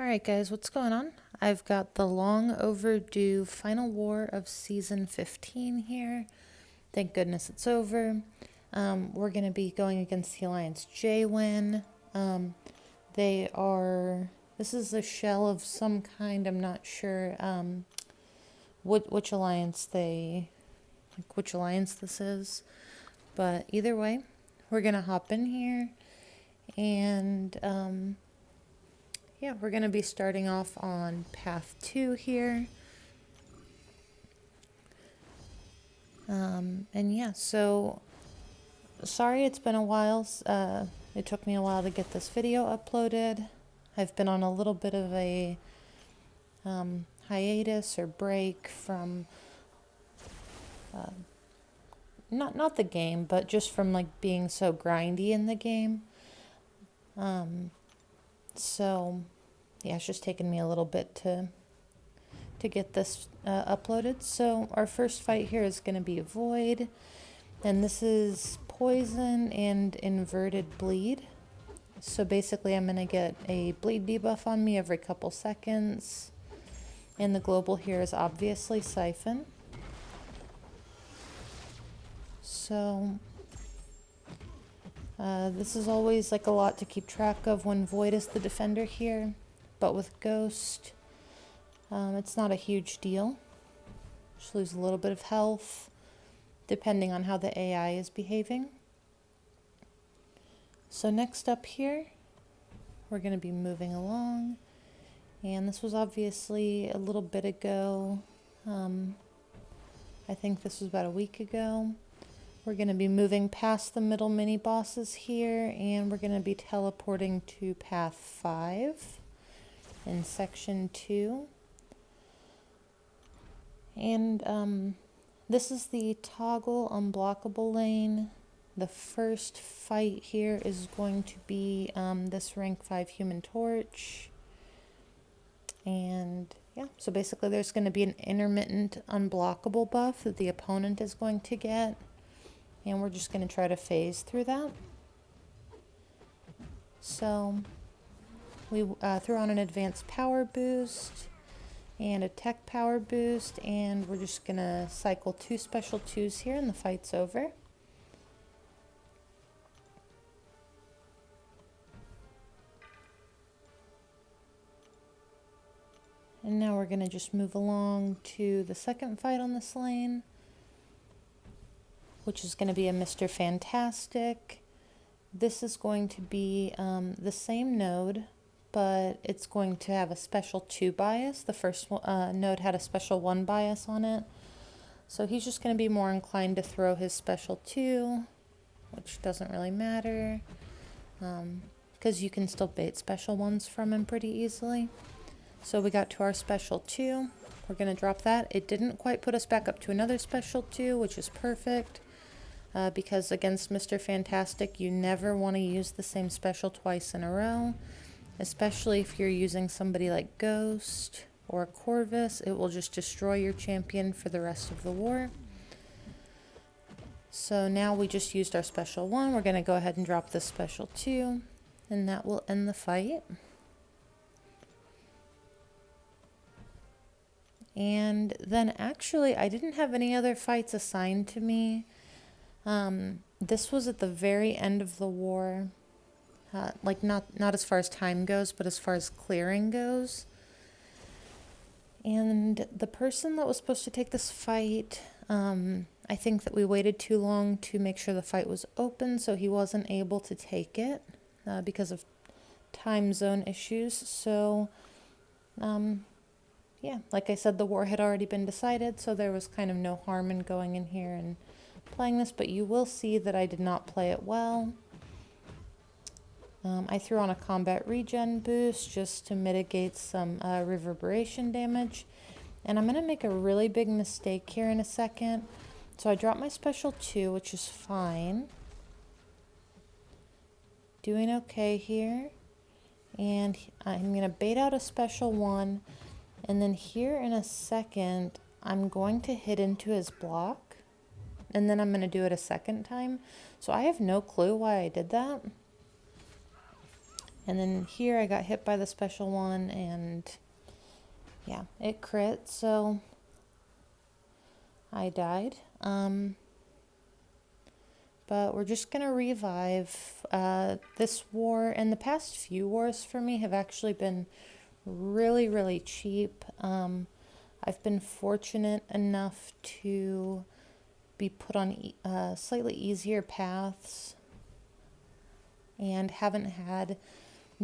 Alright guys, what's going on? I've got the long overdue final war of season 15 here. Thank goodness it's over. We're going to be going against the Alliance Jwin. This is a shell of some kind, I'm not sure which alliance this is. But either way, we're going to hop in here and yeah, we're going to be starting off on path 2 here. And yeah, so sorry it's been a while. It took me a while to get this video uploaded. I've been on a little bit of a hiatus or break from not the game, but just from like being so grindy in the game. So yeah, it's just taken me a little bit to get this uploaded. So our first fight here is going to be Void, and this is poison and inverted bleed. So basically I'm going to get a bleed debuff on me every couple seconds, and the global here is obviously Siphon. So this is always like a lot to keep track of when Void is the defender here, but with Ghost, it's not a huge deal. Just lose a little bit of health, depending on how the AI is behaving. So next up here, we're going to be moving along, and this was obviously a little bit ago. I think this was about a week ago. We're going to be moving past the middle mini bosses here, and we're going to be teleporting to path 5 in section 2. And this is the toggle unblockable lane. The first fight here is going to be this rank 5 Human Torch. And yeah, so basically there's going to be an intermittent unblockable buff that the opponent is going to get. And we're just going to try to phase through that. So we threw on an advanced power boost and a tech power boost, and we're just going to cycle 2 special 2s here and the fight's over. And now we're going to just move along to the second fight on this lane, which is going to be a Mr. Fantastic. This is going to be the same node, but it's going to have a special 2 bias. The first node had a special 1 bias on it. So he's just going to be more inclined to throw his special 2, which doesn't really matter, because you can still bait special 1s from him pretty easily. So we got to our special 2. We're going to drop that. It didn't quite put us back up to another special 2, which is perfect. Because against Mr. Fantastic, you never want to use the same special twice in a row, especially if you're using somebody like Ghost or Corvus. It will just destroy your champion for the rest of the war. So now we just used our special 1. We're going to go ahead and drop this special 2, and that will end the fight. And then actually, I didn't have any other fights assigned to me. This was at the very end of the war, like not as far as time goes, but as far as clearing goes. And the person that was supposed to take this fight, I think that we waited too long to make sure the fight was open, so he wasn't able to take it because of time zone issues. So, yeah, like I said, the war had already been decided, so there was kind of no harm in going in here and playing this, but you will see that I did not play it well. I threw on a combat regen boost just to mitigate some reverberation damage, and I'm going to make a really big mistake here in a second. So I dropped my special 2, which is fine. Doing okay here, and I'm going to bait out a special 1, and then here in a second I'm going to hit into his block. And then I'm going to do it a second time. So I have no clue why I did that. And then here I got hit by the special one, and yeah, it crit, so I died. But we're just gonna revive. This war and the past few wars for me have actually been really, really cheap. I've been fortunate enough to be put on slightly easier paths and haven't had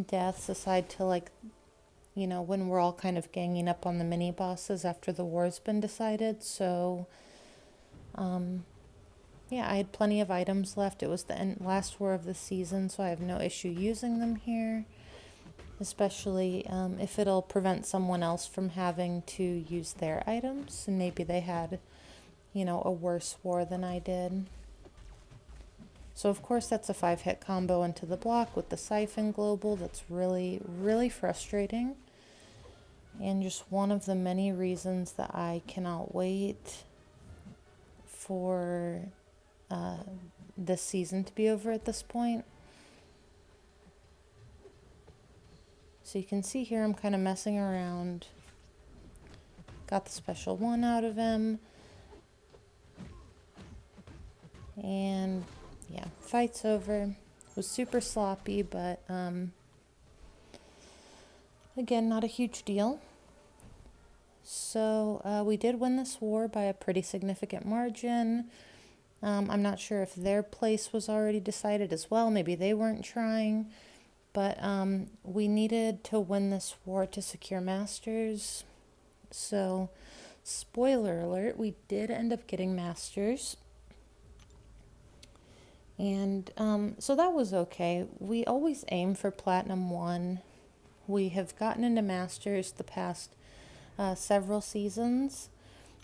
deaths aside to, like, you know, when we're all kind of ganging up on the mini bosses after the war's been decided. So yeah, I had plenty of items left. It was the last war of the season, so I have no issue using them here, especially if it'll prevent someone else from having to use their items, and maybe they had, you know, a worse war than I did. So of course that's a 5-hit combo into the block with the Siphon Global. That's really, really frustrating, and just one of the many reasons that I cannot wait for this season to be over at this point. So you can see here I'm kind of messing around. Got the special one out of him. And yeah, fight's over. It was super sloppy, but again, not a huge deal. So we did win this war by a pretty significant margin. I'm not sure if their place was already decided as well. Maybe they weren't trying. But we needed to win this war to secure Masters. So, spoiler alert, we did end up getting Masters. And so that was okay. We always aim for Platinum 1. We have gotten into Masters the past several seasons.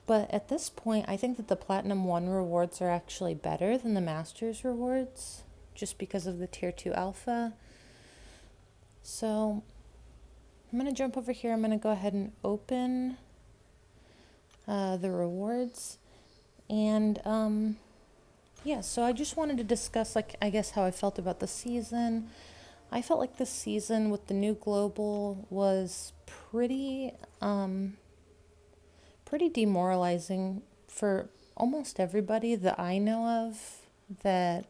But at this point, I think that the Platinum 1 rewards are actually better than the Masters rewards, just because of the Tier 2 Alpha. So I'm going to jump over here. I'm going to go ahead and open the rewards. And yeah, so I just wanted to discuss, like, I guess how I felt about the season. I felt like this season with the new global was pretty demoralizing for almost everybody that I know of that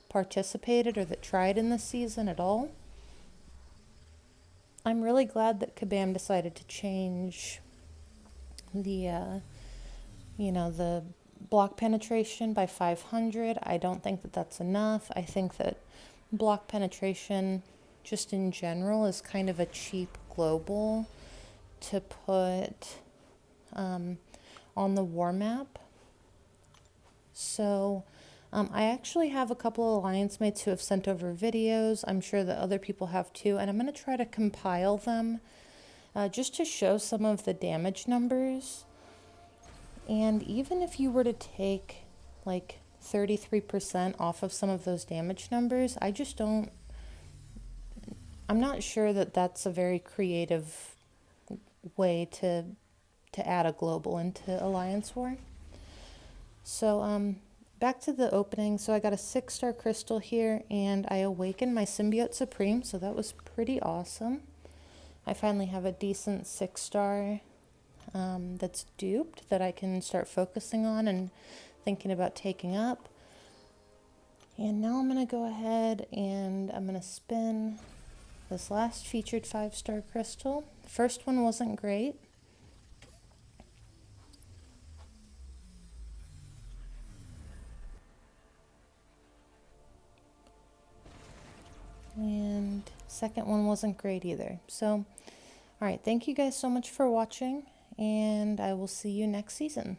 participated or that tried in this season at all. I'm really glad that Kabam decided to change the, the block penetration by 500. I don't think that that's enough. I think that block penetration, just in general, is kind of a cheap global to put on the war map. So I actually have a couple of alliance mates who have sent over videos. I'm sure that other people have too, and I'm going to try to compile them just to show some of the damage numbers. And even if you were to take like 33% off of some of those damage numbers, I'm not sure that that's a very creative way to add a global into Alliance War. So back to the opening. So I got a 6-star crystal here, and I awakened my Symbiote Supreme, so that was pretty awesome. I finally have a decent 6-star that's duped that I can start focusing on and thinking about taking up. And now I'm going to go ahead and I'm going to spin this last featured 5-star crystal. First one wasn't great. And second one wasn't great either. So, all right, thank you guys so much for watching, and I will see you next season.